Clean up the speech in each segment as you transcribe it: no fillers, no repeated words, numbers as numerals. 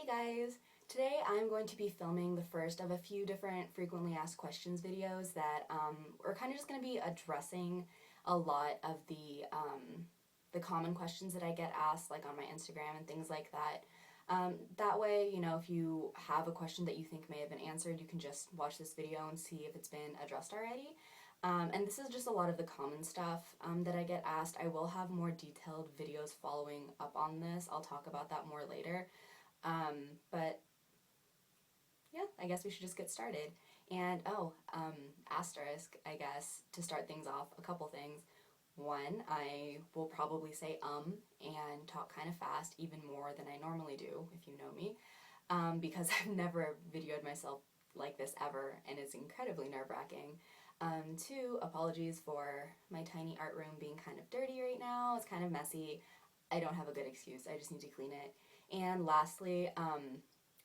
Hey guys! Today I'm going to be filming the first of a few different frequently asked questions videos that are kind of just going to be addressing a lot of the common questions that I get asked, like on my Instagram and things like that. That way, you know, if you have a question that you think may have been answered, you can just watch this video and see if it's been addressed already. And this is just a lot of the common stuff that I get asked. I will have more detailed videos following up on this. I'll talk about that more later. But yeah, I guess we should just get started. And asterisk, I guess, to start things off, a couple things. One, I will probably say and talk kind of fast, even more than I normally do, if you know me, because I've never videoed myself like this ever, and it's incredibly nerve-wracking. Two, apologies for my tiny art room being kind of dirty right now. It's kind of messy. I don't have a good excuse. I just need to clean it. And lastly,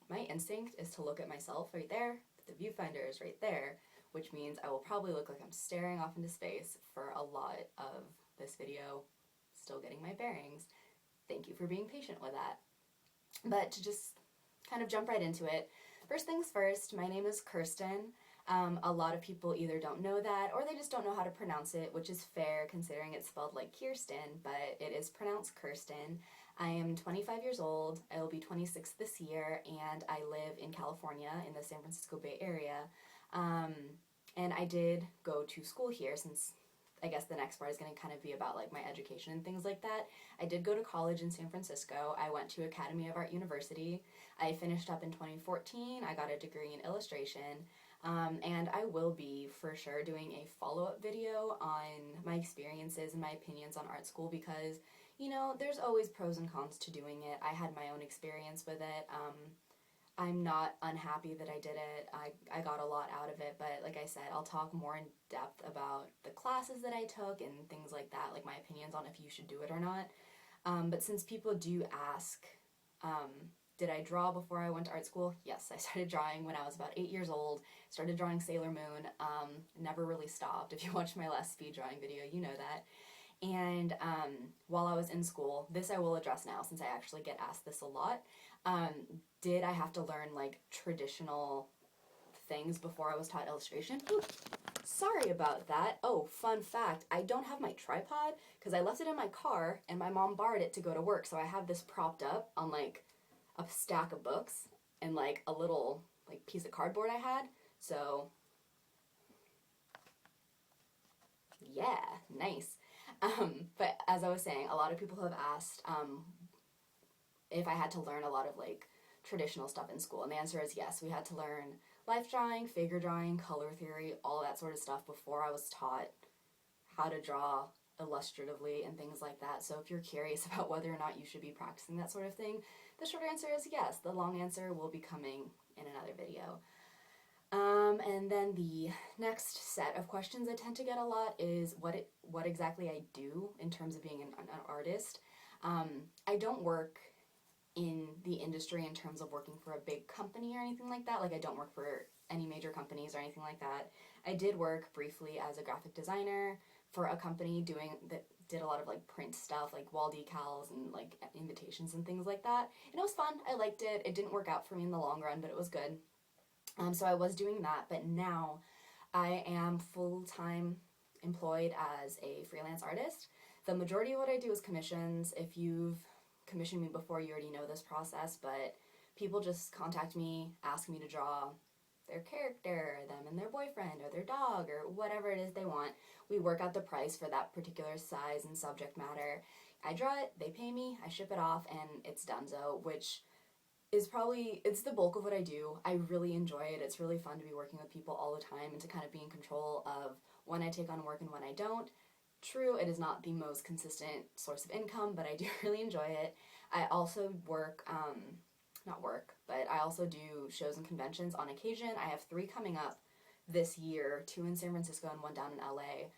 my instinct is to look at myself right there, but the viewfinder is right there, which means I will probably look like I'm staring off into space for a lot of this video, still getting my bearings. Thank you for being patient with that. But to just kind of jump right into it, first things first, my name is Kirsten. A lot of people either don't know that or they just don't know how to pronounce it, which is fair considering it's spelled like Kirsten, but it is pronounced Kirsten. I am 25 years old, I will be 26 this year, and I live in California in the San Francisco Bay Area. And I did go to school here, since I guess the next part is going to kind of be about like my education and things like that. I did go to college in San Francisco. I went to Academy of Art University. I finished up in 2014. I got a degree in illustration. And I will be, for sure, doing a follow-up video on my experiences and my opinions on art school because, you know, there's always pros and cons to doing it. I had my own experience with it. I'm not unhappy that I did it. I got a lot out of it, but like I said, I'll talk more in depth about the classes that I took and things like that, like my opinions on if you should do it or not. But since people do ask, did I draw before I went to art school? Yes, I started drawing when I was about 8 years old. Started drawing Sailor Moon, never really stopped. If you watched my last speed drawing video, you know that. And while I was in school, this I will address now since I actually get asked this a lot, did I have to learn like traditional things before I was taught illustration? Ooh, sorry about that. Oh, fun fact, I don't have my tripod because I left it in my car and my mom borrowed it to go to work, so I have this propped up on like a stack of books and like a little like piece of cardboard I had, so yeah, nice. But as I was saying, a lot of people have asked if I had to learn a lot of like traditional stuff in school, and the answer is yes. We had to learn life drawing, figure drawing, color theory, all that sort of stuff before I was taught how to draw illustratively and things like that. So if you're curious about whether or not you should be practicing that sort of thing, the short answer is yes. The long answer will be coming in another video. And then the next set of questions I tend to get a lot is what exactly I do in terms of being an artist. I don't work in the industry in terms of working for a big company or anything like that. Like, I don't work for any major companies or anything like that. I did work briefly as a graphic designer for a company that did a lot of like print stuff, like wall decals and like invitations and things like that. And it was fun. I liked it. It didn't work out for me in the long run, but it was good. So I was doing that, but now I am full-time employed as a freelance artist. The majority of what I do is commissions. If you've commissioned me before, you already know this process, but people just contact me, ask me to draw their character, them and their boyfriend, or their dog, or whatever it is they want. We work out the price for that particular size and subject matter. I draw it, they pay me, I ship it off, and it's donezo, which is it's the bulk of what I do. I really enjoy it. It's really fun to be working with people all the time and to kind of be in control of when I take on work and when I don't. True, it is not the most consistent source of income, but I do really enjoy it. I also but I also do shows and conventions on occasion. I have 3 coming up this year, 2 in San Francisco and 1 down in LA.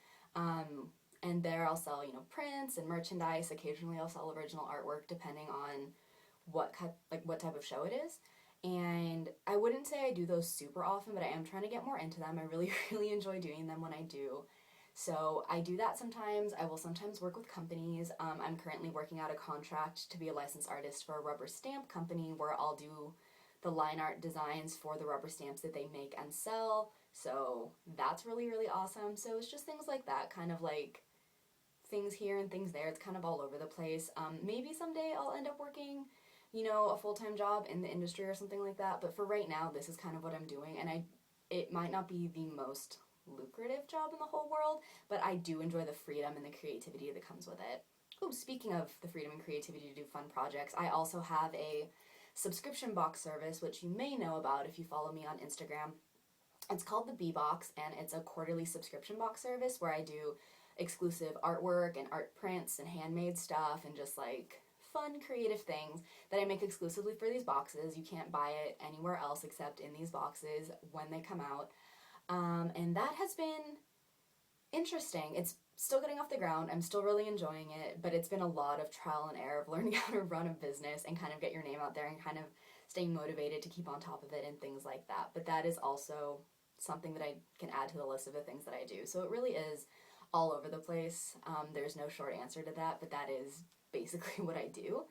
And there I'll sell, you know, prints and merchandise. Occasionally I'll sell original artwork depending on what type of show it is. And I wouldn't say I do those super often, but I am trying to get more into them. I really, really enjoy doing them when I do. So I do that sometimes. I will sometimes work with companies. I'm currently working out a contract to be a licensed artist for a rubber stamp company where I'll do the line art designs for the rubber stamps that they make and sell. So that's really, really awesome. So it's just things like that, kind of like things here and things there. It's kind of all over the place. Maybe someday I'll end up working, a full-time job in the industry or something like that. But for right now, this is kind of what I'm doing. And it might not be the most lucrative job in the whole world, but I do enjoy the freedom and the creativity that comes with it. Oh, speaking of the freedom and creativity to do fun projects, I also have a subscription box service, which you may know about if you follow me on Instagram. It's called the Bee Box, and it's a quarterly subscription box service where I do exclusive artwork and art prints and handmade stuff and just like fun creative things that I make exclusively for these boxes. You can't buy it anywhere else except in these boxes when they come out. And that has been interesting. It's still getting off the ground. I'm still really enjoying it, but it's been a lot of trial and error of learning how to run a business and kind of get your name out there and kind of staying motivated to keep on top of it and things like that. But that is also something that I can add to the list of the things that I do. So it really is all over the place. There's no short answer to that, but that is basically what I do.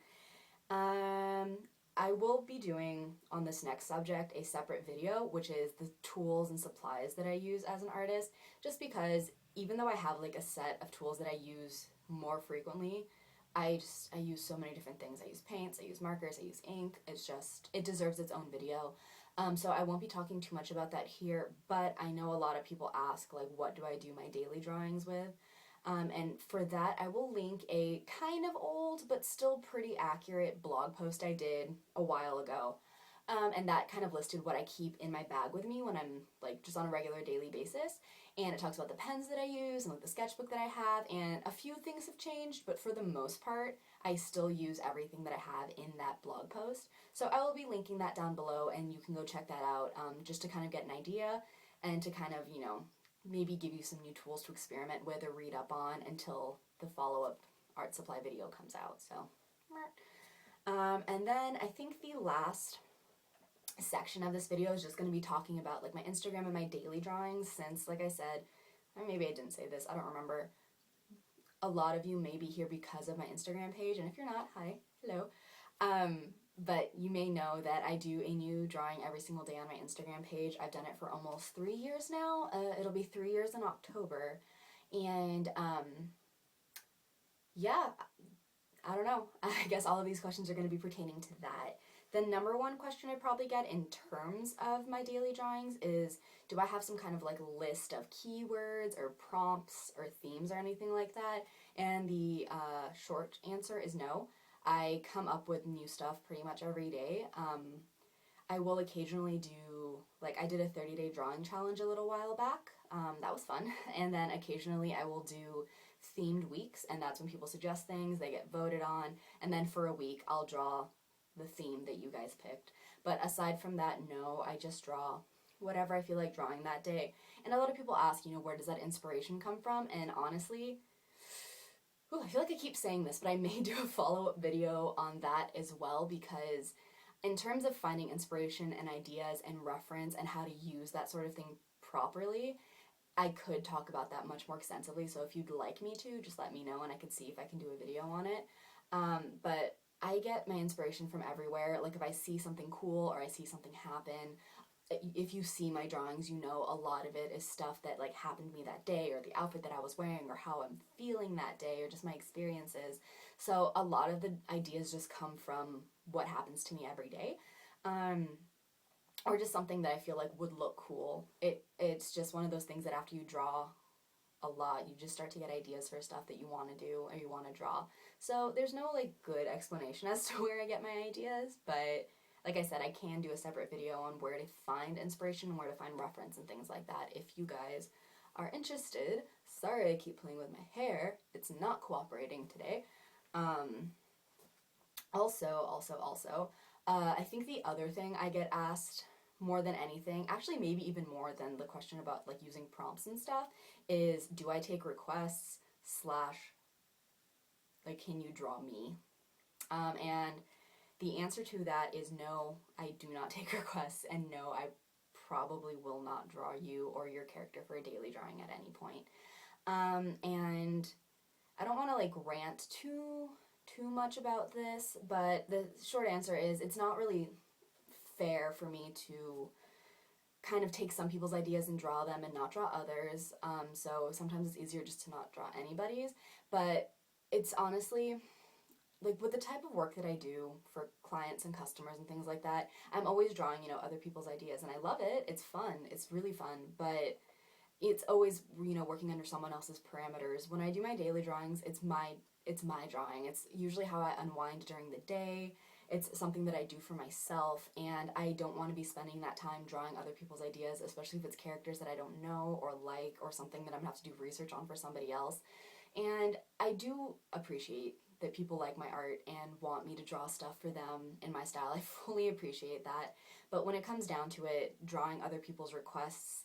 I will be doing on this next subject a separate video, which is the tools and supplies that I use as an artist, just because even though I have like a set of tools that I use more frequently, I use so many different things. I use paints, I use markers, I use ink. It deserves its own video. So I won't be talking too much about that here, but I know a lot of people ask, like, what do I do my daily drawings with? And for that, I will link a kind of old but still pretty accurate blog post I did a while ago. And that kind of listed what I keep in my bag with me when I'm like just on a regular daily basis. And it talks about the pens that I use and like the sketchbook that I have, and a few things have changed, but for the most part, I still use everything that I have in that blog post. So I will be linking that down below, and you can go check that out just to kind of get an idea and to kind of, maybe give you some new tools to experiment with or read up on until the follow-up art supply video comes out. So, and then I think the last section of this video is just going to be talking about like my Instagram and my daily drawings, since like I said, or maybe I didn't say this, I don't remember, a lot of you may be here because of my Instagram page, and if you're not, hi, hello. But you may know that I do a new drawing every single day on my Instagram page. I've done it for almost 3 years now. It'll be 3 years in October. And yeah, I don't know. I guess all of these questions are going to be pertaining to that. The number one question I probably get in terms of my daily drawings is, do I have some kind of like list of keywords or prompts or themes or anything like that? And the short answer is no. I come up with new stuff pretty much every day. I will occasionally do, like I did a 30-day drawing challenge a little while back. That was fun. And then occasionally I will do themed weeks, and that's when people suggest things, they get voted on, and then for a week I'll draw the theme that you guys picked. But aside from that, no, I just draw whatever I feel like drawing that day. And a lot of people ask, where does that inspiration come from? And honestly, I feel like I keep saying this, but I may do a follow-up video on that as well, because in terms of finding inspiration and ideas and reference and how to use that sort of thing properly, I could talk about that much more extensively. So if you'd like me to, just let me know and I can see if I can do a video on it. But I get my inspiration from everywhere. Like if I see something cool or I see something happen, if you see my drawings, a lot of it is stuff that like happened to me that day, or the outfit that I was wearing, or how I'm feeling that day, or just my experiences. So a lot of the ideas just come from what happens to me every day, or just something that I feel like would look cool. It's just one of those things that after you draw a lot, you just start to get ideas for stuff that you want to do or you want to draw. So there's no like good explanation as to where I get my ideas, but like I said, I can do a separate video on where to find inspiration and where to find reference and things like that if you guys are interested. Sorry I keep playing with my hair. It's not cooperating today. Also, I think the other thing I get asked more than anything, actually maybe even more than the question about like using prompts and stuff, is do I take requests / like can you draw me? And the answer to that is no, I do not take requests, and no, I probably will not draw you or your character for a daily drawing at any point. And I don't want to like rant too much about this, but the short answer is it's not really fair for me to kind of take some people's ideas and draw them and not draw others. So sometimes it's easier just to not draw anybody's. But it's honestly, like with the type of work that I do for clients and customers and things like that, I'm always drawing, other people's ideas, and I love it. It's fun. It's really fun. But it's always, working under someone else's parameters. When I do my daily drawings, it's my drawing. It's usually how I unwind during the day. It's something that I do for myself, and I don't want to be spending that time drawing other people's ideas, especially if it's characters that I don't know or like, or something that I'm gonna have to do research on for somebody else. And I do appreciate that people like my art and want me to draw stuff for them in my style. I fully appreciate that. But when it comes down to it, drawing other people's requests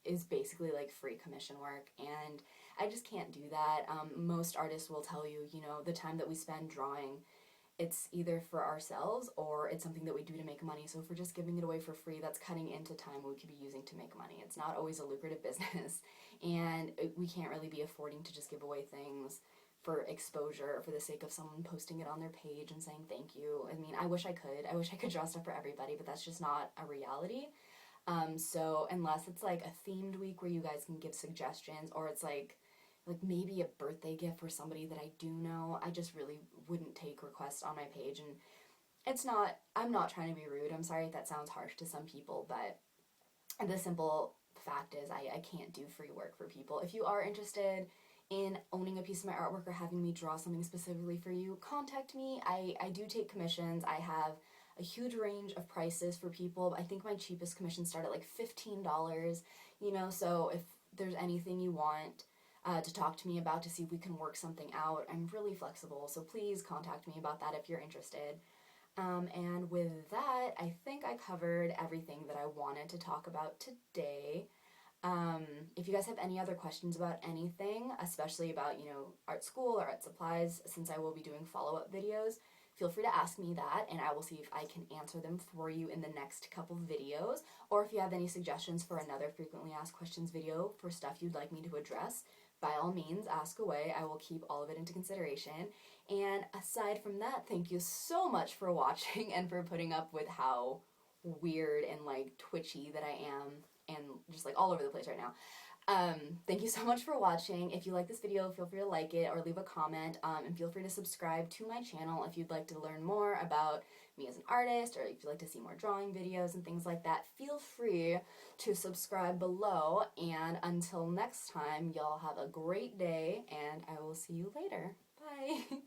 is basically like free commission work, and I just can't do that. Most artists will tell you, the time that we spend drawing, it's either for ourselves or it's something that we do to make money. So if we're just giving it away for free, that's cutting into time we could be using to make money. It's not always a lucrative business, and we can't really be affording to just give away things for exposure for the sake of someone posting it on their page and saying thank you. I mean, I wish I could draw stuff for everybody, but that's just not a reality. So unless it's like a themed week where you guys can give suggestions, or it's like maybe a birthday gift for somebody that I do know, I just really wouldn't take requests on my page. And I'm not trying to be rude. I'm sorry if that sounds harsh to some people, but the simple fact is I can't do free work for people. If you are interested in owning a piece of my artwork or having me draw something specifically for you, contact me. I do take commissions. I have a huge range of prices for people. I think my cheapest commissions start at like $15, so if there's anything you want to talk to me about to see if we can work something out, I'm really flexible, so please contact me about that if you're interested. And with that, I think I covered everything that I wanted to talk about today. If you guys have any other questions about anything, especially about, art school or art supplies, since I will be doing follow-up videos, feel free to ask me that, and I will see if I can answer them for you in the next couple videos. Or if you have any suggestions for another frequently asked questions video for stuff you'd like me to address, by all means, ask away. I will keep all of it into consideration. And aside from that, thank you so much for watching and for putting up with how weird and like twitchy that I am and just like all over the place right now. Thank you so much for watching. If you like this video, feel free to like it or leave a comment, and feel free to subscribe to my channel if you'd like to learn more about me as an artist, or if you'd like to see more drawing videos and things like that. Feel free to subscribe below, and until next time, y'all have a great day, and I will see you later. Bye!